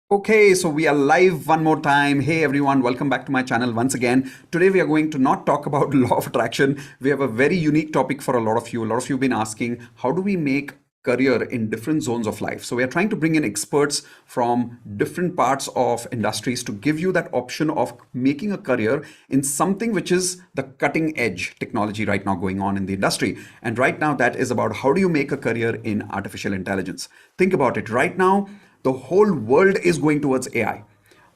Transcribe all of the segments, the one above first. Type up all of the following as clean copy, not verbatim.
Okay, so we are live one more time. Hey everyone, welcome back to my channel once again. Today we are going to not talk about law of attraction. We have a very unique topic for a lot of you. A lot of you have been asking, how do we make career in different zones of life? So we are trying to bring in experts from different parts of industries to give you that option of making a career in something which is the cutting edge technology right now going on in the industry. And right now that is about how do you make a career in artificial intelligence? Think about it. Right now, the whole world is going towards AI.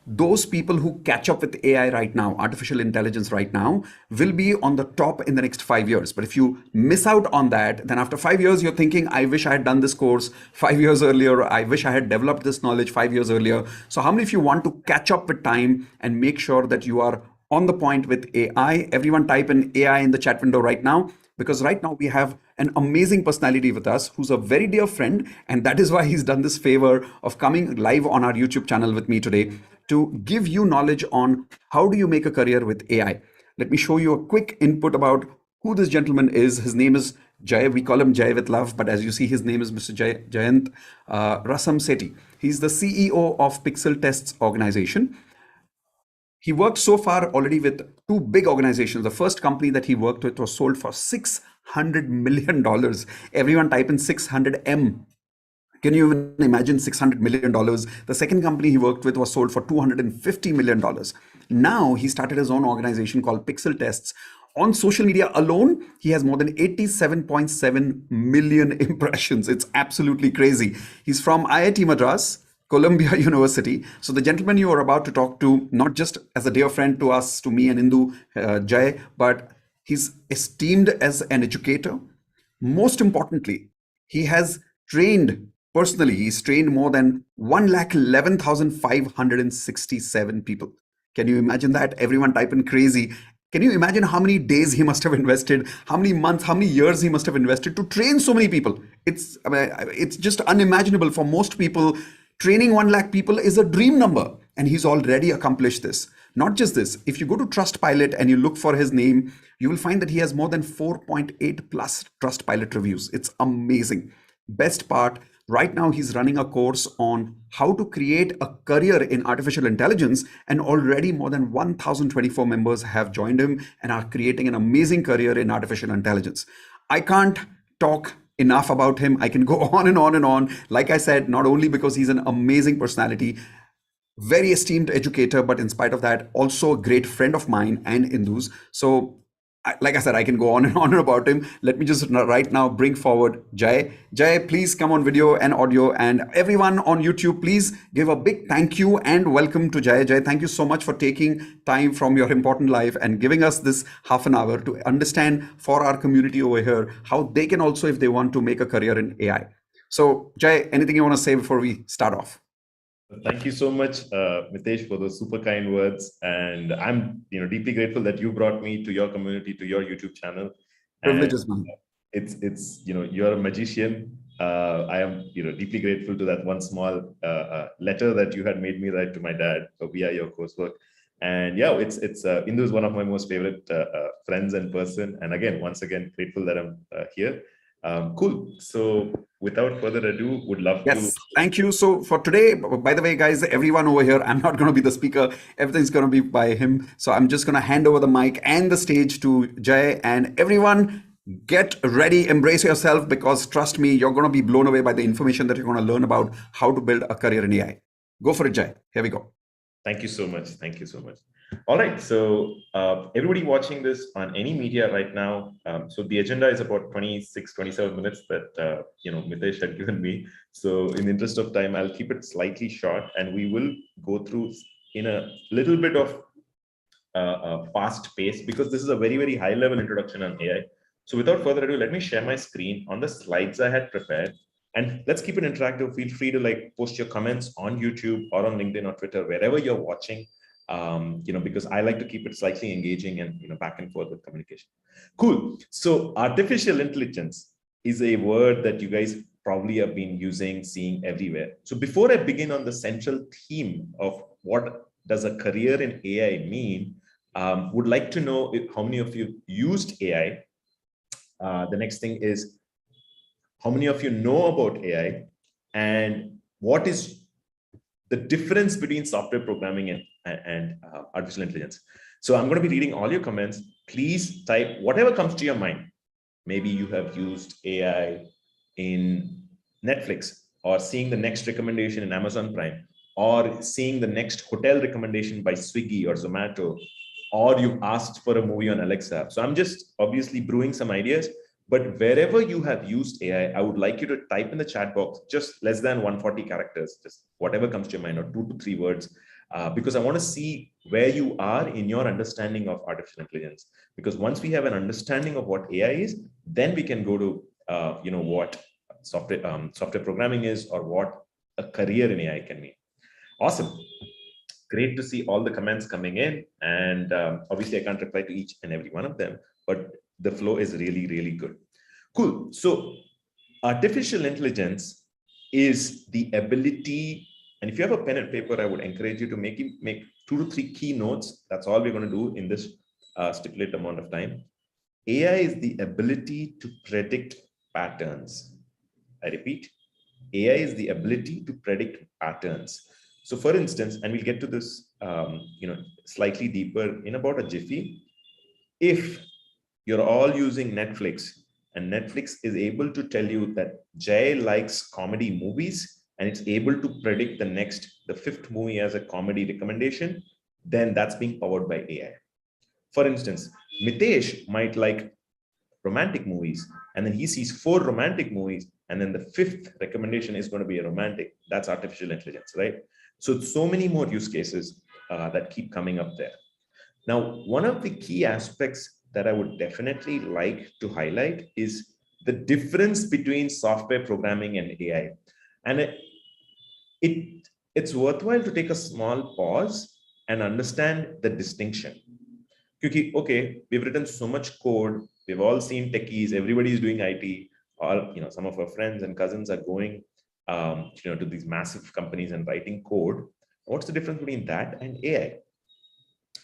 Those people who catch up with AI right now, artificial intelligence right now, will be on the top in the next 5 years. But if you miss out on that, then after 5 years, you're thinking, I wish I had done this course 5 years earlier. I wish I had developed this knowledge 5 years earlier. So, how many of you want to catch up with time and make sure that you are on the point with AI? Everyone type in AI in the chat window right now, because right now we have an amazing personality with us who's a very dear friend, and that is why he's done this favor of coming live on our YouTube channel with me today to give you knowledge on how do you make a career with AI. Let me show you a quick input about who this gentleman is. His name is Jay. We call him Jay with love, but as you see, his name is Mr. Jayant Rasam Sethi. He's the CEO of Pixel Tests organization. He worked so far already with two big organizations. The first company that he worked with was sold for $600 million. Everyone type in 600M. Can you even imagine $600 million? The second company he worked with was sold for $250 million. Now he started his own organization called Pixel Tests. On social media alone, he has more than 87.7 million impressions. It's absolutely crazy. He's from IIT Madras, Columbia University. So the gentleman you are about to talk to, not just as a dear friend to us, to me and Indu, Jay, but he's esteemed as an educator. Most importantly, he has trained personally, he's trained more than 111,567 people. Can you imagine that? Everyone type in crazy. Can you imagine how many days he must have invested, how many months, how many years he must have invested to train so many people? It's just unimaginable for most people. Training 1 lakh people is a dream number, and he's already accomplished this. Not just this, if you go to Trustpilot and you look for his name, you will find that he has more than 4.8 plus Trustpilot reviews. It's amazing. Best part, right now he's running a course on how to create a career in artificial intelligence, and already more than 1024 members have joined him and are creating an amazing career in artificial intelligence. I can't talk enough about him. I can go on and on and on. Like I said, not only because he's an amazing personality, very esteemed educator, but in spite of that, also a great friend of mine and Indu's. So, like I said, I can go on and on about him. Let me just right now bring forward Jay. Jay, please come on video and audio, and everyone on YouTube, please give a big thank you and welcome to Jay. Jay, thank you so much for taking time from your important life and giving us this half an hour to understand for our community over here how they can also, if they want to make a career in AI. So, Jay, anything you want to say before we start off? Thank you so much, Mitesh, for those super kind words. And I'm, deeply grateful that you brought me to your community, to your YouTube channel. Privilege And is mine. it's you're a magician. I am, deeply grateful to that one small letter that you had made me write to my dad via your coursework. And yeah, it's Indu is one of my most favorite friends and person. And again, once again, grateful that I'm here. Cool. So without further ado, would love to. Yes, thank you. So for today, by the way, guys, everyone over here, I'm not going to be the speaker. Everything's going to be by him. So I'm just going to hand over the mic and the stage to Jay. And everyone, get ready, embrace yourself, because trust me, you're going to be blown away by the information that you're going to learn about how to build a career in AI. Go for it, Jay. Here we go. Thank you so much. Thank you so much. All right. So everybody watching this on any media right now. So the agenda is about 26, 27 minutes that, Mitesh had given me. So in the interest of time, I'll keep it slightly short, and we will go through in a little bit of fast pace, because this is a very, very high level introduction on AI. So without further ado, let me share my screen on the slides I had prepared. And let's keep it interactive. Feel free to post your comments on YouTube or on LinkedIn or Twitter, wherever you're watching, because I like to keep it slightly engaging and, back and forth with communication. Cool. So artificial intelligence is a word that you guys probably have been using, seeing everywhere. So before I begin on the central theme of what does a career in AI mean, would like to know how many of you used AI. The next thing is, how many of you know about AI, and what is the difference between software programming and artificial intelligence. So I'm going to be reading all your comments. Please type whatever comes to your mind. Maybe you have used AI in Netflix, or seeing the next recommendation in Amazon Prime, or seeing the next hotel recommendation by Swiggy or Zomato, or you've asked for a movie on Alexa. So I'm just obviously brewing some ideas, but wherever you have used AI, I would like you to type in the chat box just less than 140 characters, just whatever comes to your mind, or 2 to 3 words, because I want to see where you are in your understanding of artificial intelligence. Because once we have an understanding of what AI is, then we can go to what software programming is, or what a career in AI can mean. Awesome. Great to see all the comments coming in. And obviously I can't reply to each and every one of them, but the flow is really, really good. Cool. So artificial intelligence is the ability, and if you have a pen and paper, I would encourage you to make 2 to 3 key notes. That's all we're going to do in this stipulated amount of time. AI is the ability to predict patterns. I repeat, AI is the ability to predict patterns. So for instance, and we'll get to this slightly deeper in about a jiffy, if you're all using Netflix and Netflix is able to tell you that Jay likes comedy movies, and it's able to predict the 5th movie as a comedy recommendation, then that's being powered by AI. For instance, Mitesh might like romantic movies, and then he sees 4 romantic movies, and then the 5th recommendation is going to be a romantic. That's artificial intelligence, right? So many more use cases that keep coming up there. Now, one of the key aspects that I would definitely like to highlight is the difference between software programming and AI. And it's worthwhile to take a small pause and understand the distinction. Okay, we've written so much code, we've all seen techies, everybody is doing IT, or some of our friends and cousins are going to these massive companies and writing code. What's the difference between that and AI?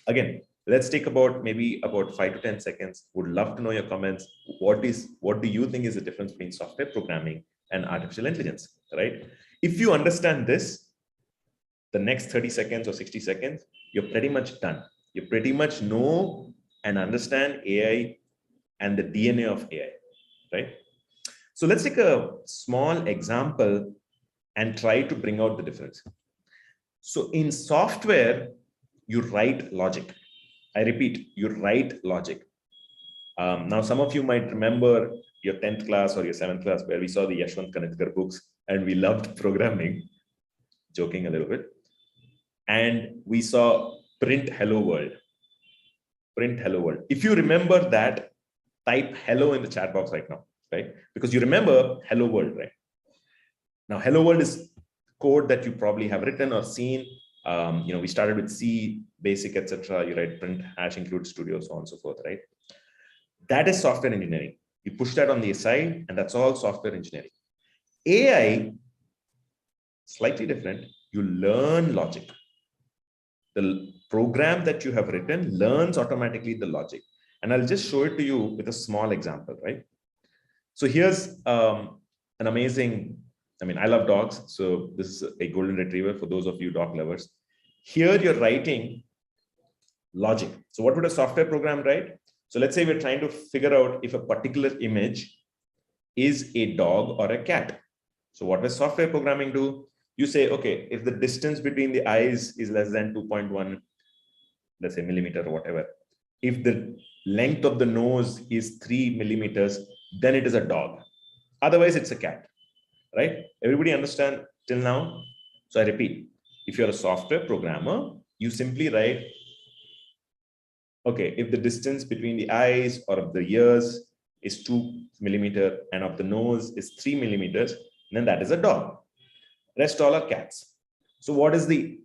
Again, let's take maybe about 5 to 10 seconds. Would love to know your comments. What do you think is the difference between software programming and artificial intelligence, right? If you understand this, the next 30 seconds or 60 seconds, you're pretty much done. You pretty much know and understand AI and the DNA of AI, right? So let's take a small example and try to bring out the difference. So in software, you write logic. I repeat, you write logic. Now, some of you might remember your 10th class or your 7th class where we saw the Yashwant Kanitkar books and we loved programming, joking a little bit. And we saw print hello world. Print hello world. If you remember that, type hello in the chat box right now, right? Because you remember hello world, right? Now, hello world is code that you probably have written or seen. We started with C, basic, etc. You write print, hash, include studio, so on and so forth, right? That is software engineering. You push that on the side, and that's all software engineering. AI, slightly different. You learn logic. The program that you have written learns automatically the logic. And I'll just show it to you with a small example, right? So here's an amazing, I love dogs. So this is a golden retriever for those of you dog lovers. Here you're writing logic. So what would a software program write? So let's say we're trying to figure out if a particular image is a dog or a cat. So what does software programming do? You say, okay, if the distance between the eyes is less than 2.1, let's say millimeter or whatever, if the length of the nose is 3 millimeters, then it is a dog. Otherwise, it's a cat, right? Everybody understand till now? So I repeat, if you're a software programmer, you simply write, okay, if the distance between the eyes or of the ears is 2 millimeter and of the nose is 3 millimeters, then that is a dog. Rest all are cats. So what is the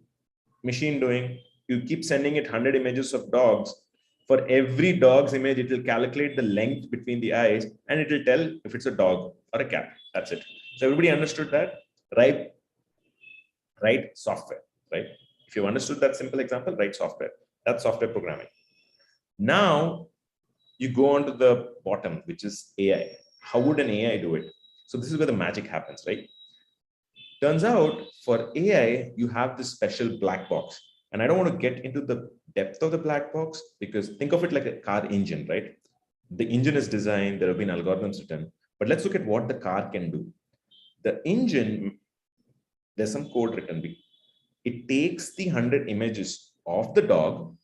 machine doing? You keep sending it 100 images of dogs. For every dog's image, it will calculate the length between the eyes and it will tell if it's a dog or a cat. That's it. So everybody understood that? Right? Write software, right? If you understood that simple example, write software. That's software programming. Now you go on to the bottom, which is AI. How would an AI do it? So this is where the magic happens, right? Turns out for AI, you have this special black box. And I don't want to get into the depth of the black box because think of it like a car engine, right? The engine is designed, there have been algorithms written, but let's look at what the car can do. The engine, there's some code written. It takes the 100 images of the dog,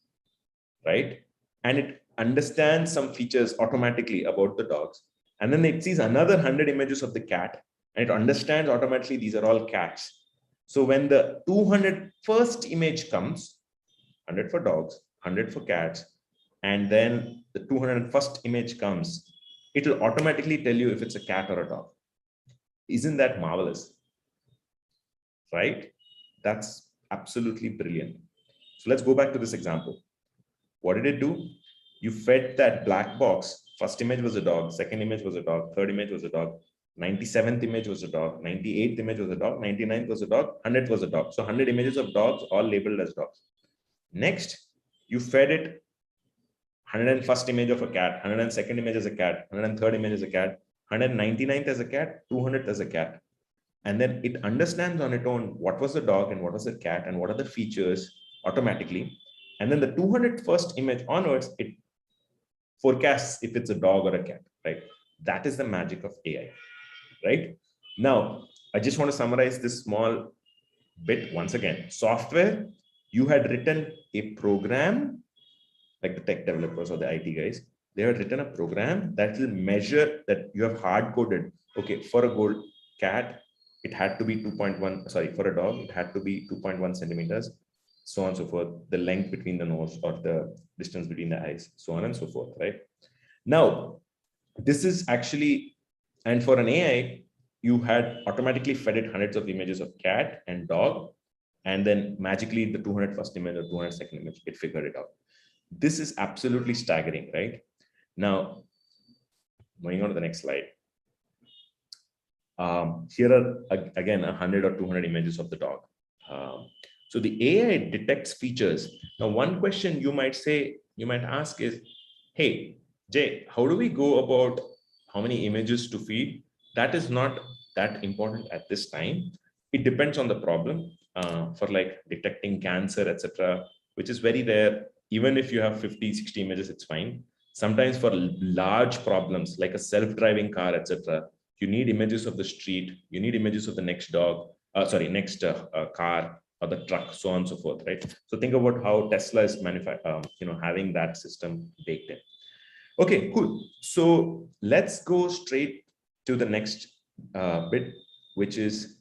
right? And it understands some features automatically about the dogs. And then it sees another 100 images of the cat and it understands automatically these are all cats. So when the 200 first image comes, 100 for dogs, 100 for cats, and then the 201st image comes, it will automatically tell you if it's a cat or a dog. Isn't that marvelous? Right? That's absolutely brilliant. So let's go back to this example. What did it do? You fed that black box. First image was a dog, second image was a dog, third image was a dog, 97th image was a dog, 98th image was a dog, 99th was a dog, 100th was a dog. So 100 images of dogs all labeled as dogs. Next, you fed it 101st image of a cat, 102nd image as a cat, 103rd image as a cat, 199th as a cat, 200th as a cat. And then it understands on its own what was the dog and what was the cat and what are the features automatically. And then the 201st image onwards, it forecasts if it's a dog or a cat, right? That is the magic of AI, right? Now, I just want to summarize this small bit once again. Software, you had written a program, like the tech developers or the IT guys, they had written a program that will measure that you have hard coded. Okay, for a gold cat, it had to be 2.1, sorry, for a dog, it had to be 2.1 centimeters, so on and so forth, the length between the nose or the distance between the eyes, so on and so forth, right? Now, this is actually, and for an AI, you had automatically fed it hundreds of images of cat and dog, and then magically the 201st image or 202nd image, it figured it out. This is absolutely staggering, right? Now, going on to the next slide. Here are, again, 100 or 200 images of the dog. So the AI detects features. Now, one question you might say, you might ask is, hey, Jay, how do we go about how many images to feed? That is not that important at this time. It depends on the problem. For like detecting cancer, etc., which is very rare. Even if you have 50, 60 images, it's fine. Sometimes for large problems like a self-driving car, etc., you need images of the street, you need images of the next dog, next car or the truck, so on and so forth, right? So think about how Tesla is having that system baked in. Okay, cool. So let's go straight to the next bit, which is,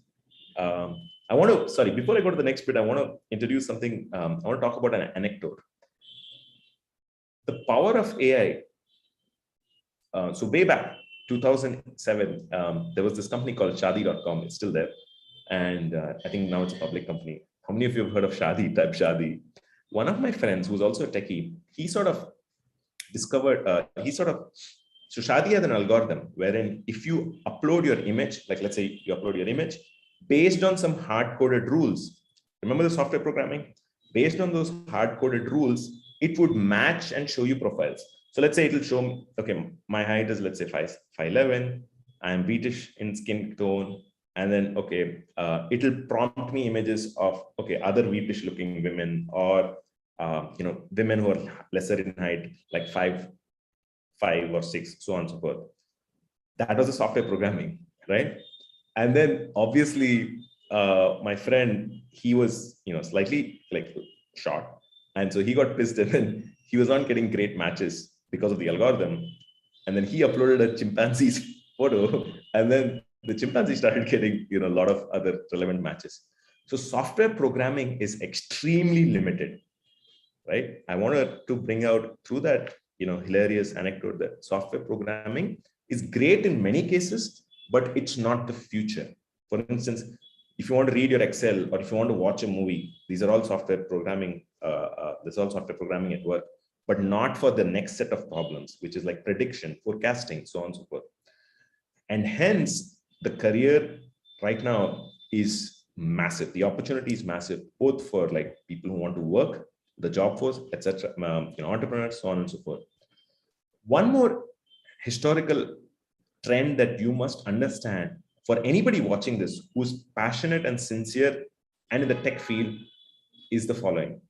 before I go to the next bit, I want to introduce something. I want to talk about an anecdote. The power of AI. So way back, 2007, there was this company called Shadi.com. It's still there. And I think now it's a public company. How many of you have heard of Shadi, type Shadi? One of my friends, who's also a techie, he sort of discovered, so Shadi has an algorithm wherein if you upload your image, like let's say you upload your image, based on some hard-coded rules, remember the software programming? Based on those hard-coded rules, it would match and show you profiles. So let's say it will show me, okay, my height is, let's say 5'11", I'm British in skin tone, and then, okay, it will prompt me images of, okay, other British looking women or, women who are lesser in height, like 5 or 6, so on and so forth. That was the software programming, right? And then obviously, my friend, he was, slightly like short. And so he got pissed and then he was not getting great matches because of the algorithm. And then he uploaded a chimpanzee's photo and then the chimpanzee started getting, a lot of other relevant matches. So software programming is extremely limited, right? I wanted to bring out through that, hilarious anecdote that software programming is great in many cases, but it's not the future. For instance, if you want to read your Excel or if you want to watch a movie, these are all software programming. This is all software programming at work, but not for the next set of problems, which is like prediction, forecasting, so on and so forth. And hence, the career right now is massive. The opportunity is massive, both for like people who want to work, the job force, etc., entrepreneurs, so on and so forth. One more historical trend that you must understand for anybody watching this who's passionate and sincere and in the tech field is the following.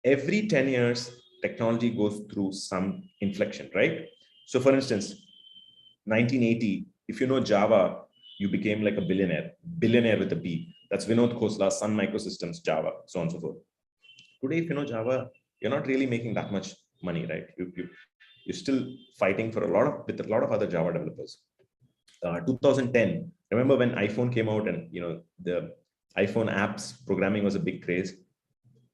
Every 10 years, technology goes through some inflection, right? So for instance, 1980, if you know Java, you became like a billionaire with a B. That's Vinod Khosla, Sun Microsystems, Java, so on and so forth. Today, if you know Java, you're not really making that much money, right? You're still fighting for with a lot of other Java developers. 2010, remember when iPhone came out and the iPhone apps programming was a big craze.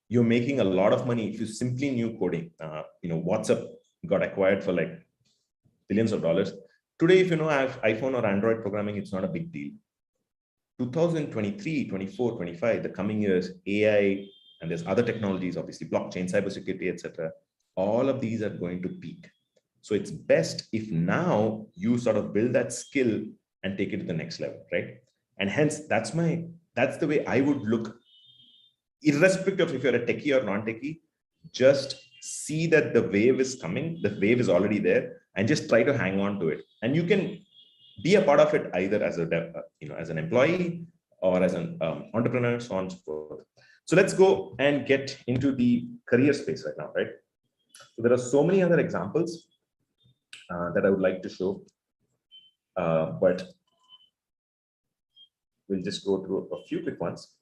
You're making a lot of money if you simply knew coding. WhatsApp got acquired for like billions of dollars. Today, if you know iPhone or Android programming, it's not a big deal. 2023, 24, 25, the coming years, AI, and there's other technologies, obviously blockchain, cybersecurity, etc. All of these are going to peak. So it's best if now you sort of build that skill and take it to the next level, right? And hence, that's the way I would look, irrespective of if you're a techie or non-techie. Just see that the wave is coming, the wave is already there, and just try to hang on to it. And you can be a part of it either as as an employee or as an entrepreneur, so on and so forth. So let's go and get into the career space right now, right? So there are so many other examples that I would like to show, but we'll just go through a few quick ones.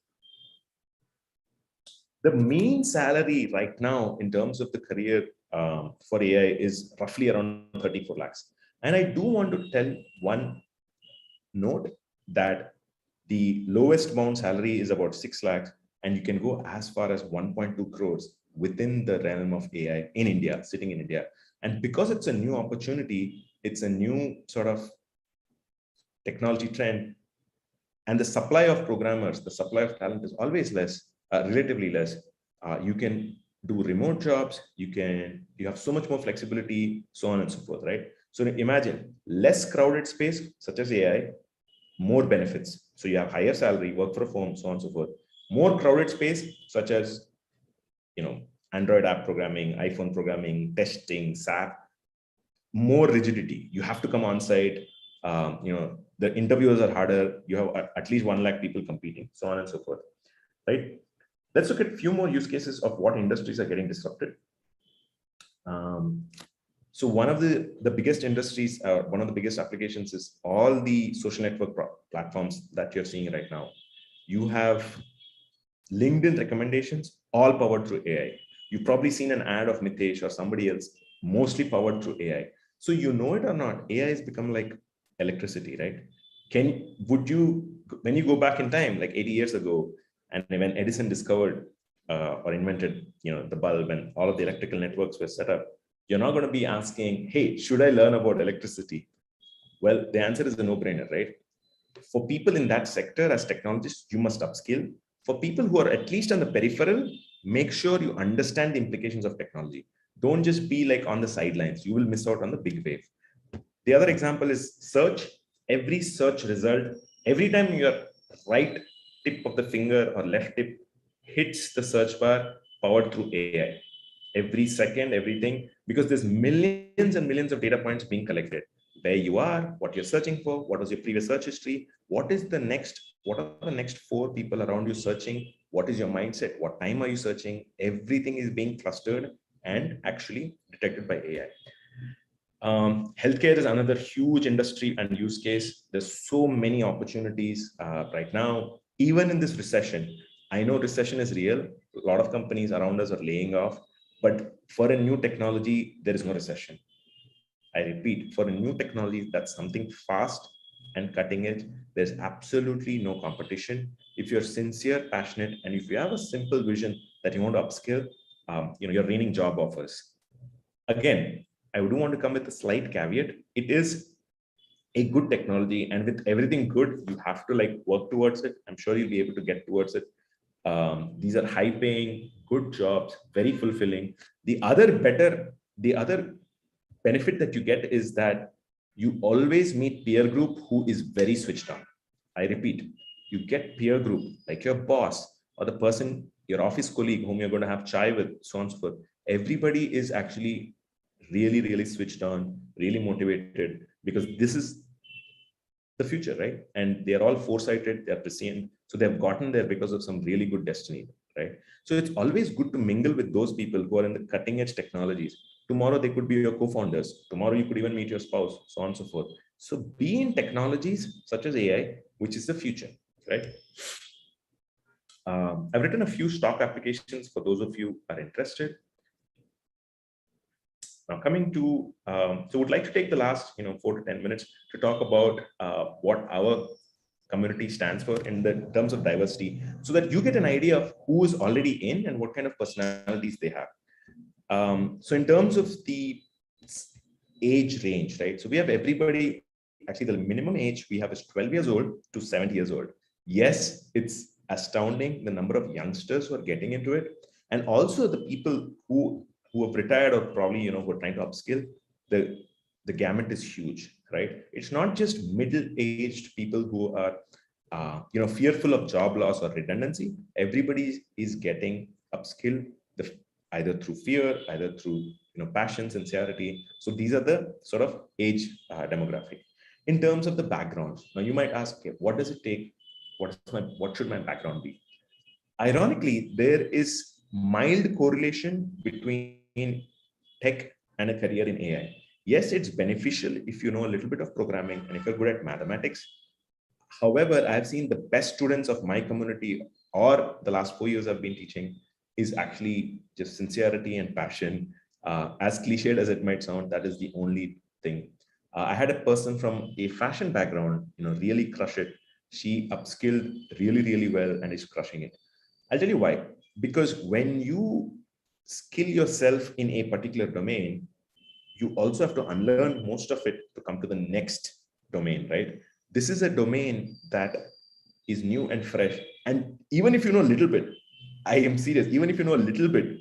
The mean salary right now in terms of the career for AI is roughly around 34 lakhs. And I do want to tell one note that the lowest bound salary is about 6 lakhs, and you can go as far as 1.2 crores within the realm of AI in India, sitting in India. And because it's a new opportunity, it's a new sort of technology trend, and the supply of programmers, the supply of talent is always less, relatively less. You can do remote jobs, you have so much more flexibility, so on and so forth, right? So imagine less crowded space, such as AI, more benefits. So you have higher salary, work from home, so on and so forth. More crowded space, such as Android app programming, iPhone programming, testing, SAP. More rigidity. You have to come on site. The interviews are harder. You have at least 1 lakh people competing, so on and so forth, right? Let's look at a few more use cases of what industries are getting disrupted. So one of the biggest industries, one of the biggest applications is all the social network platforms that you're seeing right now. You have LinkedIn recommendations, all powered through AI. You've probably seen an ad of Mitesh or somebody else, mostly powered through AI. So you know it or not, AI has become like electricity, right? When you go back in time, like 80 years ago, and when Edison discovered or invented, the bulb and all of the electrical networks were set up, you're not going to be asking, hey, should I learn about electricity? Well, the answer is a no-brainer, right? For people in that sector as technologists, you must upskill. For people who are at least on the peripheral, make sure you understand the implications of technology. Don't just be like on the sidelines. You will miss out on the big wave. The other example is search. Every search result, every time your right tip of the finger or left tip hits the search bar, powered through AI. Every second, everything, because there's millions and millions of data points being collected. Where you are, what you're searching for, what was your previous search history, what are the next 4 people around you searching, what is your mindset, what time are you searching, everything is being clustered and actually detected by AI. Healthcare is another huge industry and use case. There's so many opportunities right now, even in this recession. I know recession is real. A lot of companies around us are laying off, but for a new technology, there is no recession. I repeat, for a new technology, that's something fast and cutting edge. There's absolutely no competition. If you're sincere, passionate, and if you have a simple vision that you want to upskill, you're raining job offers. Again, I would want to come with a slight caveat. It is a good technology, and with everything good, you have to work towards it. I'm sure you'll be able to get towards it. These are high paying, good jobs, very fulfilling. The other benefit that you get is that you always meet peer group who is very switched on. I repeat, you get peer group like your boss or the person, your office colleague whom you're going to have chai with, so on and so forth. Everybody is actually really, really switched on, really motivated, because this is the future, right? And they're all foresighted, they're prescient. So they've gotten there because of some really good destiny, right? So it's always good to mingle with those people who are in the cutting edge technologies. Tomorrow they could be your co-founders. Tomorrow you could even meet your spouse, so on and so forth. So be in technologies such as AI, which is the future, right? I've written a few stock applications for those of you who are interested. Now coming to, so would like to take the last 4 to 10 minutes to talk about what our community stands for in the terms of diversity, so that you get an idea of who is already in and what kind of personalities they have. So in terms of the age range, right? So we have everybody, actually the minimum age we have is 12 years old to 70 years old. Yes, it's astounding the number of youngsters who are getting into it. And also the people who have retired or probably, who are trying to upskill, the gamut is huge, right? It's not just middle-aged people who are, fearful of job loss or redundancy. Everybody is getting upskilled, either through fear, either through passion, sincerity. So these are the sort of age demographic. In terms of the backgrounds, now you might ask, okay, what does it take? What should my background be? Ironically, there is mild correlation between tech and a career in AI. Yes, it's beneficial if you know a little bit of programming and if you're good at mathematics. However, I've seen the best students of my community or the last 4 years I've been teaching is actually just sincerity and passion. As cliched as it might sound, that is the only thing. I had a person from a fashion background, really crush it. She upskilled really, really well and is crushing it. I'll tell you why. Because when you skill yourself in a particular domain, you also have to unlearn most of it to come to the next domain, right? This is a domain that is new and fresh. And even if you know a little bit, I am serious, even if you know a little bit,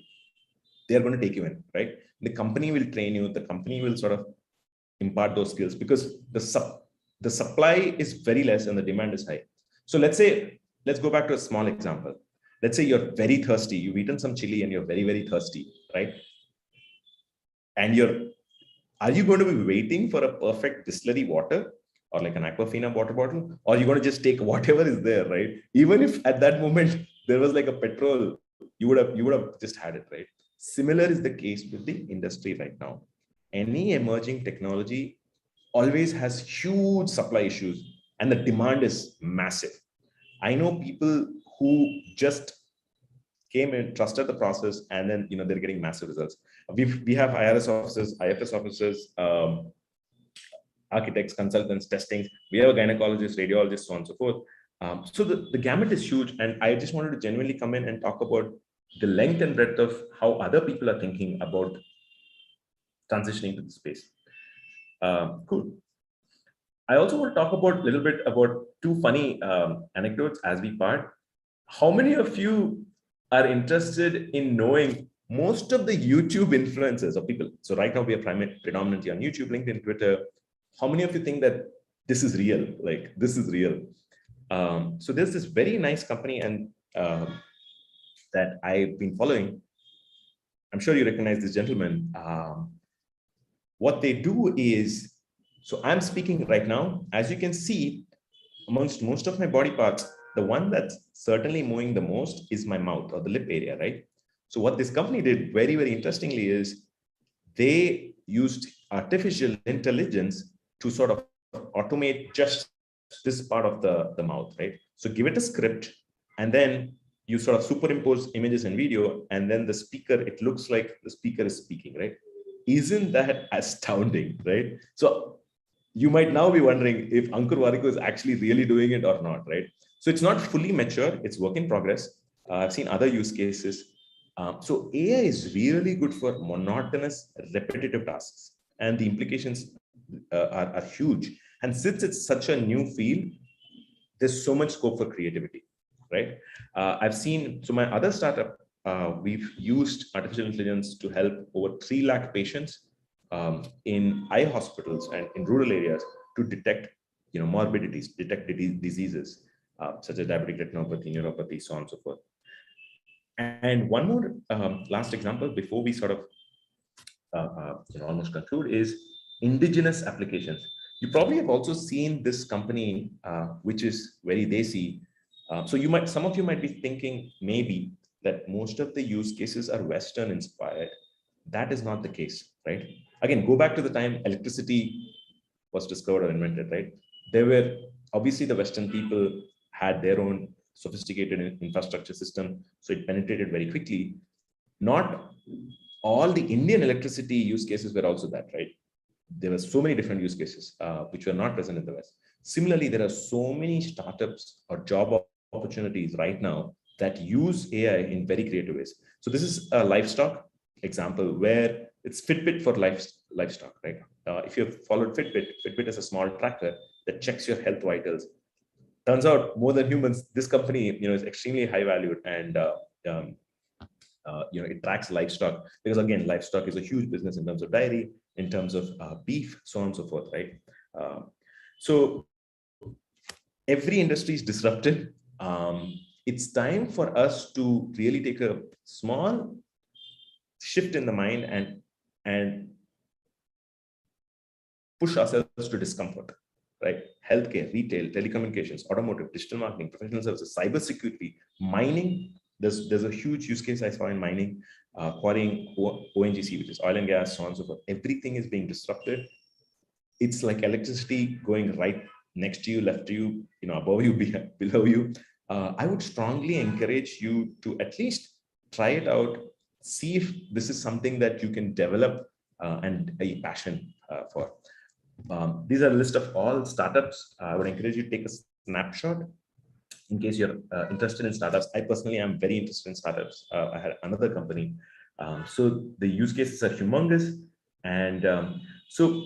they're going to take you in, right? The company will train you, the company will sort of impart those skills because the supply is very less and the demand is high. So let's go back to a small example. Let's say you're very thirsty, you've eaten some chili and you're very, very thirsty, right? And are you going to be waiting for a perfect distillery water or like an Aquafina water bottle, or are you going to just take whatever is there, right? Even if at that moment there was like a petrol, you would have just had it, right? Similar is the case with the industry right now. Any emerging technology always has huge supply issues and the demand is massive. I know people who just came in, trusted the process, and then they're getting massive results. We have IRS officers, IFS officers, architects, consultants, testing. We have a gynecologist, radiologist, so on and so forth. So the gamut is huge, and I just wanted to genuinely come in and talk about the length and breadth of how other people are thinking about transitioning to the space. Cool. I also want to talk about a little bit about two funny anecdotes as we part. How many of you are interested in knowing most of the YouTube influencers or people? So right now we are predominantly on YouTube, LinkedIn, Twitter. How many of you think that this is real? Like this is real. So there's this very nice company and that I've been following. I'm sure you recognize this gentleman. What they do is, so I'm speaking right now, as you can see, amongst most of my body parts, the one that's certainly moving the most is my mouth or the lip area, right? So what this company did very, very interestingly is they used artificial intelligence to sort of automate just this part of the mouth, right? So give it a script and then you sort of superimpose images and video, and then the speaker, it looks like the speaker is speaking, right? Isn't that astounding, right? So you might now be wondering if Ankur Warikoo is actually really doing it or not, right? So it's not fully mature, it's work in progress. I've seen other use cases. So AI is really good for monotonous, repetitive tasks, and the implications are huge. And since it's such a new field, there's so much scope for creativity, right? I've seen, so my other startup, we've used artificial intelligence to help over 3 lakh patients in eye hospitals and in rural areas to detect, morbidities, detect diseases such as diabetic retinopathy, neuropathy, so on and so forth. And one more last example before we sort of almost conclude is indigenous applications. You probably have also seen this company, which is very desi. So some of you might be thinking maybe that most of the use cases are Western inspired. That is not the case, right? Again, go back to the time electricity was discovered or invented, right? There were obviously the Western people had their own sophisticated infrastructure system, so it penetrated very quickly. Not all the Indian electricity use cases were also that, right? There were so many different use cases which were not present in the West. Similarly, there are so many startups or job opportunities right now that use AI in very creative ways. So this is a livestock example where it's Fitbit for livestock, right? If you've followed Fitbit is a small tracker that checks your health vitals. Turns out more than humans, this company, is extremely high valued, and um, it tracks livestock, because again, livestock is a huge business in terms of dairy, in terms of beef, so on and so forth, right? So every industry is disrupted. It's time for us to really take a small shift in the mind and push ourselves to discomfort, right? Healthcare, retail, telecommunications, automotive, digital marketing, professional services, cybersecurity, mining. There's a huge use case I saw in mining, quarrying, ONGC, which is oil and gas, so on and so forth. Everything is being disrupted. It's like electricity going right next to you, left to you, above you, below you. I would strongly encourage you to at least try it out, see if this is something that you can develop and a passion for. These are a list of all startups. I would encourage you to take a snapshot in case you're interested in startups. I personally am very interested in startups. I had another company. So the use cases are humongous. And so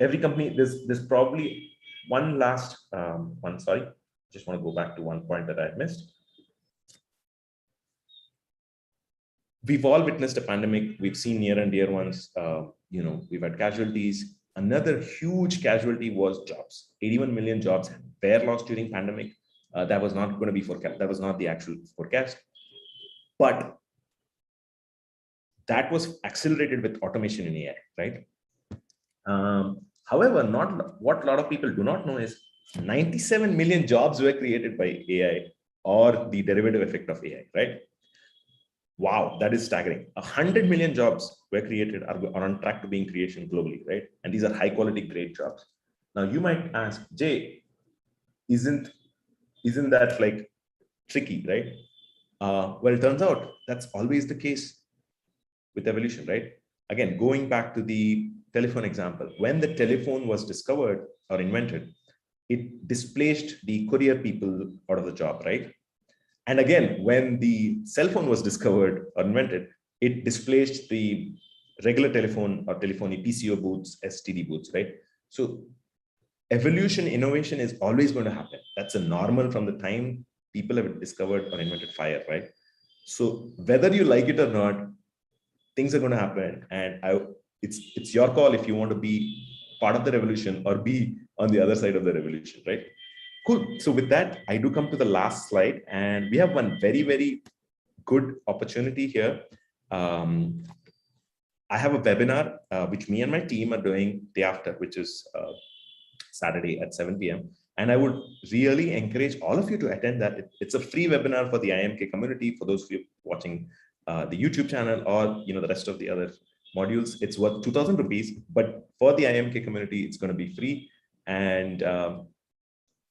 every company, there's probably one last one, sorry. Just want to go back to one point that I missed. We've all witnessed a pandemic. We've seen near and dear ones. We've had casualties. Another huge casualty was jobs. 81 million jobs were lost during pandemic. That was not going to be forecast. That was not the actual forecast. But that was accelerated with automation in AI, right? However, what a lot of people do not know is 97 million jobs were created by AI or the derivative effect of AI, right? Wow, that is staggering. 100 million jobs were created, are on track to being creation globally, right? And these are high quality, great jobs. Now you might ask, Jay, isn't that like tricky, right? Well, it turns out that's always the case with evolution, right? Again, going back to the telephone example, when the telephone was discovered or invented, it displaced the courier people out of the job, right? And again, when the cell phone was discovered or invented, it displaced the regular telephone or telephony, PCO booths, STD booths, right? So evolution, innovation is always going to happen. That's a normal from the time people have discovered or invented fire, right? So whether you like it or not, things are going to happen. And it's your call if you want to be part of the revolution or be on the other side of the revolution, right? Cool. So with that, I do come to the last slide, and we have one very, very good opportunity here. I have a webinar which me and my team are doing day after, which is Saturday at 7 p.m. And I would really encourage all of you to attend that. It's a free webinar for the IMK community. For those of you watching the YouTube channel or the rest of the other modules, it's worth 2,000 rupees. But for the IMK community, it's going to be free. And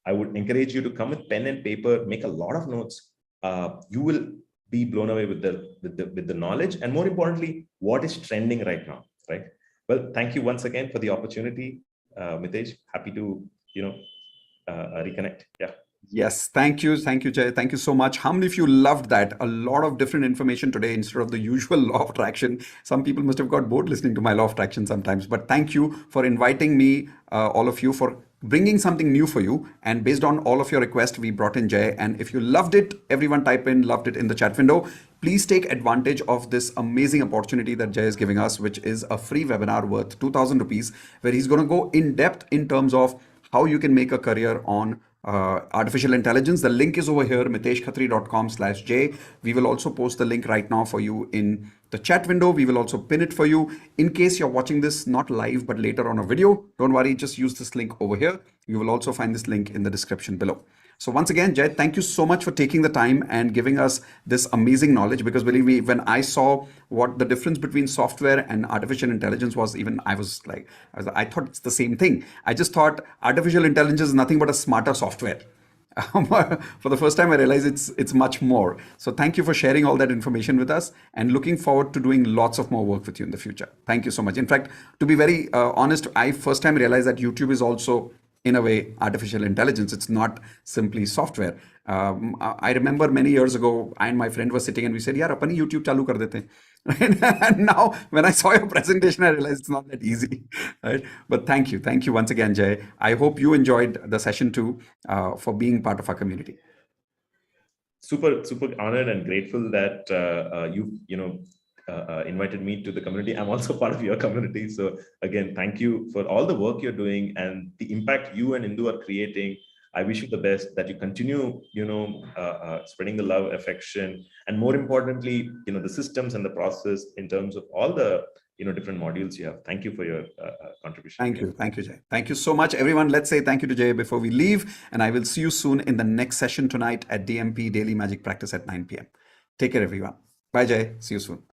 I would encourage you to come with pen and paper, make a lot of notes. You will be blown away with the knowledge, and more importantly, what is trending right now, right? Well, thank you once again for the opportunity, Mitesh. Happy to reconnect. Yeah. Yes, thank you, Jay. Thank you so much. How many of you loved that? A lot of different information today instead of the usual law of attraction. Some people must have got bored listening to my law of attraction sometimes. But thank you for inviting me, all of you, for bringing something new for you. And based on all of your requests, we brought in Jay. And if you loved it, everyone type in loved it in the chat window. Please take advantage of this amazing opportunity that Jay is giving us, which is a free webinar worth 2,000 rupees, where he's going to go in depth in terms of how you can make a career on artificial intelligence. The link is over here, miteshkhatri.com/j. We will also post the link right now for you in the chat window. We will also pin it for you. In case you're watching this not live, but later on a video, don't worry, just use this link over here. You will also find this link in the description below. So once again, Jay, thank you so much for taking the time and giving us this amazing knowledge, because believe me, when I saw what the difference between software and artificial intelligence was, even I was like, I thought it's the same thing. I just thought artificial intelligence is nothing but a smarter software. For the first time, I realized it's much more. So thank you for sharing all that information with us, and looking forward to doing lots of more work with you in the future. Thank you so much. In fact, to be very honest, I first time realized that YouTube is also, in a way, artificial intelligence. It's not simply software. I remember many years ago, I and my friend were sitting and we said, "Yaar, upon he YouTube चालू कर देते हैं." Right? And now, when I saw your presentation, I realized it's not that easy. Right? But thank you once again, Jay. I hope you enjoyed the session too, for being part of our community. Super honored and grateful that invited me to the community. I'm also part of your community, so again, thank you for all the work you're doing and the impact you and Indu are creating. I wish you the best, that you continue, spreading the love, affection, and more importantly, the systems and the process in terms of all the different modules you have. Thank you for your contribution. Thank you, Jay. Thank you so much, everyone. Let's say thank you to Jay before we leave, and I will see you soon in the next session tonight at DMP Daily Magic Practice at 9 p.m. Take care, everyone. Bye, Jay. See you soon.